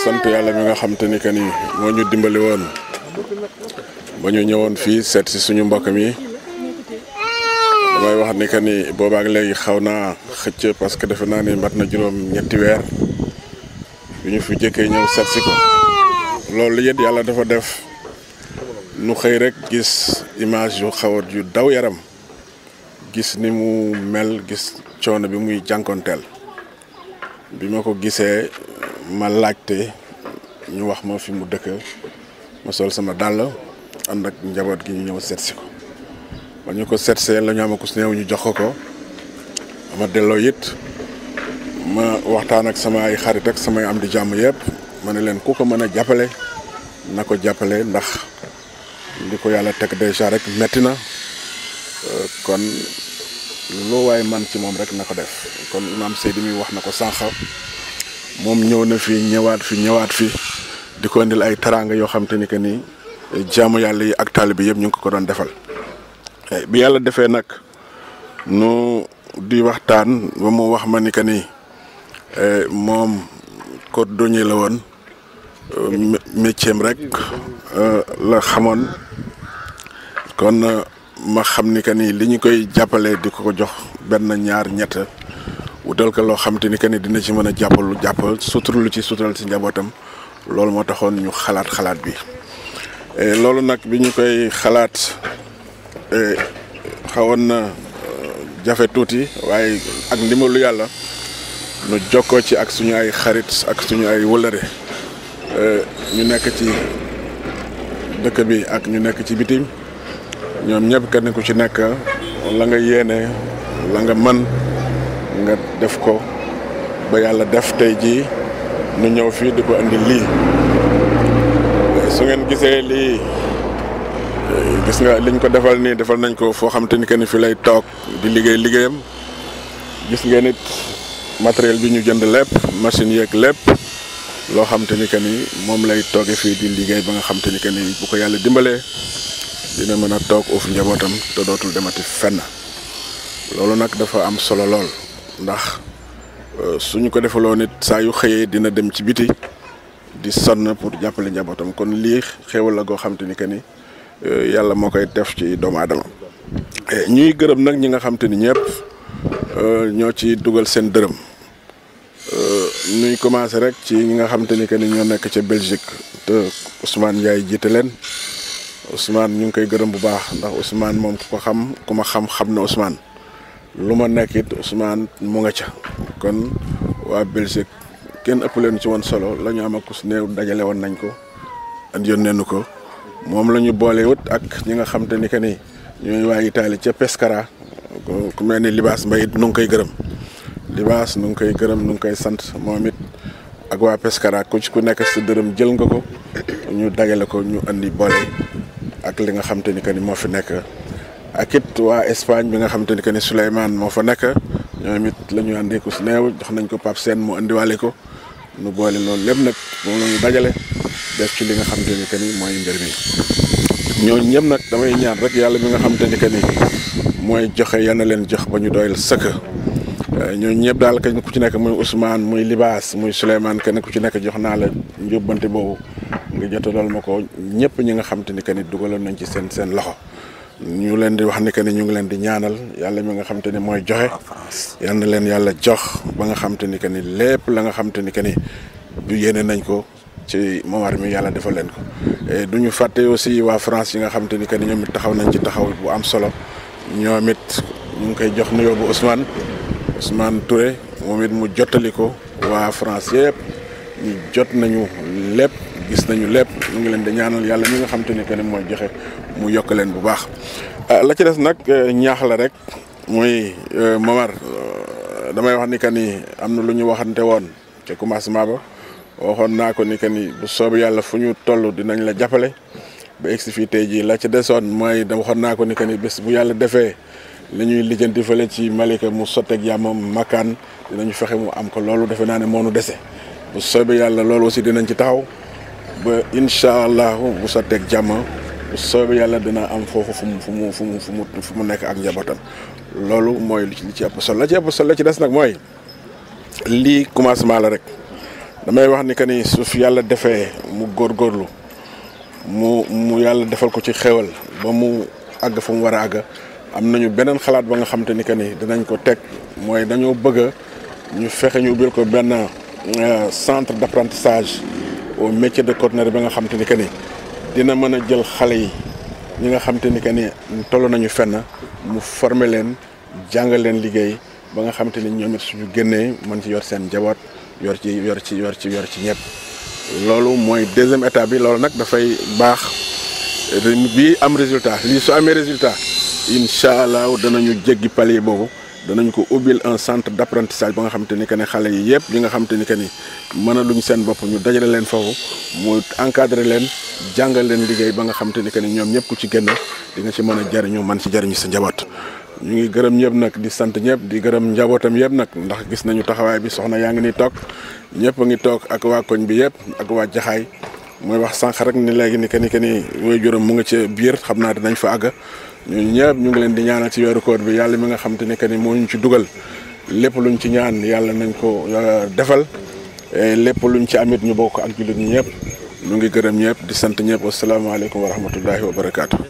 sant yàlla mi nga xam te ni que ni moo ñu dimbali woon ba ñu ñëwoon fii seet si suñu mbokk mi damay wax ni que ni boobaak léegi xaw naa xëcc parce que defe naa ni mat na juróom-ñetti weer bi ñu fi jëkkee ñëw seet si ko loolu yëpp yàlla dafa def nu xëy rek gis image yu xawat yu daw yaram gis ni mu mel gis coono bi muy jànkonteel bi ma ko gisee ma laajte ñu wax ma fi mu dëkk ma sol sama dàll ànd ak njaboot gi ñu ñëw seet si ko ba ñu ko seetsee la ñu am ku si néew ñu jox ko ma delloo it ma waxtaan ak sama ay xarit ak samay am di jàmm yëpp ma ne leen ku ko mën a jàppale na ko jàppale ndax li ko yàlla teg déjà rek metti na kon loo waaye man ci moom rek na ko def kon Imam Seydi mi wax na ko sànq moom ñëw na fi ñëwaat fi di ko indil ay teraanga yoo xam te ni que ni jaamu yàlla yi ak taalibe bi yëpp ñu ngi ko doon defal bi yàlla defee nag nu di waxtaan ba mu wax ma ni que ni moom cordonnier la woon métier am rek la xamoon kon ma xam ni que ni li ñu koy jàppale di ko jox benn ñaar ñett wutal ko loo xam te ni que ni dina ci mën a jàppal sutural ci njabootam loolu moo taxoon ñu xalaat bi loolu nag bi ñu koy xalaat xawoon na jafe tuuti waaye ak ndimbalu yàlla nu jokkoo ci ak suñu ay xarit ak suñu ay wëllëre ñu nekk ci dëkk bi ak ñu nekk ci bitim ñoom ñëpp kenn ku ci nekk la nga yéene la nga mën nga def ko ba yàlla def tey jii nu ñëw fii di ko andi lii su ngeen gisee lii gis nga liñ ko defal nii defal nañ ko foo xam te ni que ni fi lay toog di liggéeyam gis ngeen it matériel bi ñu jënd lépp machine yeeg lépp loo xam te ni que ni moom lay tooge fii di liggéey ba nga xam te ni que ni bu ko yàlla dimbalee dina mën a toog uuf njabootam te dootul demati fenn loolu nag dafa am solo lool ndax suñu ko defaloo nit saa yu xëyee dina dem ci biti di sonn pour jàppale njabootam kon lii xéewal la goo xam te ni que ni yàlla moo koy def ci doomu aadama ñuy gërëm nag ñi nga xam te ni ñëpp ñoo ci dugal seen dërëm ñuy commencé rek ci ñi nga xam te ni que ni ñoo nekk ca Belgique te Ousmane Ndiaye jiite leen Ousmane ñu ngi koy gërëm bu baax ndax Ousmane moom ku ko xam ku ma xam na Ousmane lu ma nekk it Ousmane mu nga ca kon waa Belgique kenn ëpp leen ci woon solo la ñu am ak ku néew dajale woon nañ ko and yónnee nu ko moom la ñu boole wut ak ñi nga xam te ni que ni ñooy waa Italie ca Pescara ku mel ni Libaas Mbay it nu ngi koy gërëm Libaas nu ngi koy gërëm nu ngi koy sant moom it ak waa Pescara ku ci ku nekk sa dërëm jël nga ko ñu dajale ko ñu andi boole ak li nga xam te ni que ni moo fi nekk ak it waa Espagne bi nga xam te ni que ni Souleymane moo fa nekk ñoom it la ñu andi ko si néew jox nañ ko Pape Sène mu andiwaale ko nu boole loolu lépp nag moom la ñu dajale def ci li nga xam te ni que ni mooy mbir mi ñooñu ñëpp nag damay ñaan rek yàlla mi nga xam te ni que ni mooy joxe yal na leen jox ba ñu doyal sëkk ñooñu ñëpp daal kenn ku ci nekk muy Ousmane muy Libaas muy Souleymane kenn ku ci nekk jox naa la njóbbante boobu nga jotalool ma ko ñëpp ñi nga xam te ni que ni dugaloon nañ ci seen loxo ñu leen di wax ni que ni ñu ngi leen di ñaanal yàlla mi nga xam te ni mooy joxe yal na leen yàlla jox ba nga xam te ni que ni lépp la nga xam te ni que ni du yéene nañ ko ci Momar mi yàlla defal leen ko du ñu fàtte aussi waa France yi nga xam te ni que ni ñoom it taxaw nañ ci taxaw bu am solo ñoom it ñu ngi koy jox nuyoo bu Ousmane Touré moom it mu jottali ko waa France yëpp ñu jot nañu lépp gis nañu lépp ñu ngi leen di ñaanal yàlla mi nga xam te ni que ni mooy joxe mu yokk leen bu baax la ci des nag ñaax la rek muy Momar damay wax ni que ni am na lu ñu waxante woon ca commencement ba waxoon naa ko ni que ni bu soobee yàlla fu ñu toll dinañ la jàppale ba egsi fii tey jii la ci desoon mooy da waxoon naa ko ni que ni bés bu yàlla defee li ñuy lijjanti fële ci Malika mu sotteeg jàmmam makkaan dinañu fexe mu am ko loolu defe naa ne moo nu dese bu soobee yàlla loolu aussi dinañ ci taxaw ba incha allah bu sotteeg jàmm bu soobee yàlla dina am foofu fu mu nekk ak njabootam loolu mooy li ci ëpp solo la ci ëpp solo la ci des nag mooy lii commencement la rek damay wax ni que ni su fi yàlla defee mu góorgóorlu mu yàlla defal ko ci xéwal ba mu àgg fa mu war a àgg am nañu beneen xalaat ba nga xam te ni que ni dinañ ko teg mooy dañoo bëgg ñu fexe ñu ubbil ko benn centre d'apprentissage au métier de cordonnerie ba nga xam te ni que ni dina mën a jël xale yi ñi nga xam te ni que ni toll nañu fenn mu former leen jàngal leen liggéey ba nga xam te ni ñoom it suñu génnee mën ci yor seen njaboot yor ci ñëpp. loolu mooy deuxième étape bi loolu nag dafay baax bii am résultat lii su amee résultat incha allah danañu jéggi palier boobu danañ ko ubbil un centre d'apprentissage ba nga xam te ni que ne xale yi yëpp ñi nga xam te ni que ni mën a luñ seen bopp ñu dajale leen foofu mu encadré leen jàngal leen liggéey ba nga xam te ni que ni ñoom ñëpp ku ci génn di nga ci mën a jariñu man ci jariñu sa njaboot. ñu ngi gërëm ñëpp nag di sant ñëpp di gërëm njabootam yëpp nag ndax gis nañu taxawaay bi soxna yaa ngi ni toog ñëpp a ngi toog ak waa koñ bi yëpp ak waa jaxaay mooy wax sànq rek ni léegi ni que ni woy juróom mu nga ci biir xam naa dinañ fa àgg ñun ñëpp ñu ngi leen di ñaanal ci weeru koor bi yàlla mi nga xam te ni que ni moo ñu ci dugal lépp luñ ci ñaan yàlla nañ ko defal lépp luñ ci amit ñu bokk ak jullit ñi ñëpp ñu ngi gërëm ñëpp di sant ñëpp wasalaamaaleykum wa rahmatullahi wa barakaatu.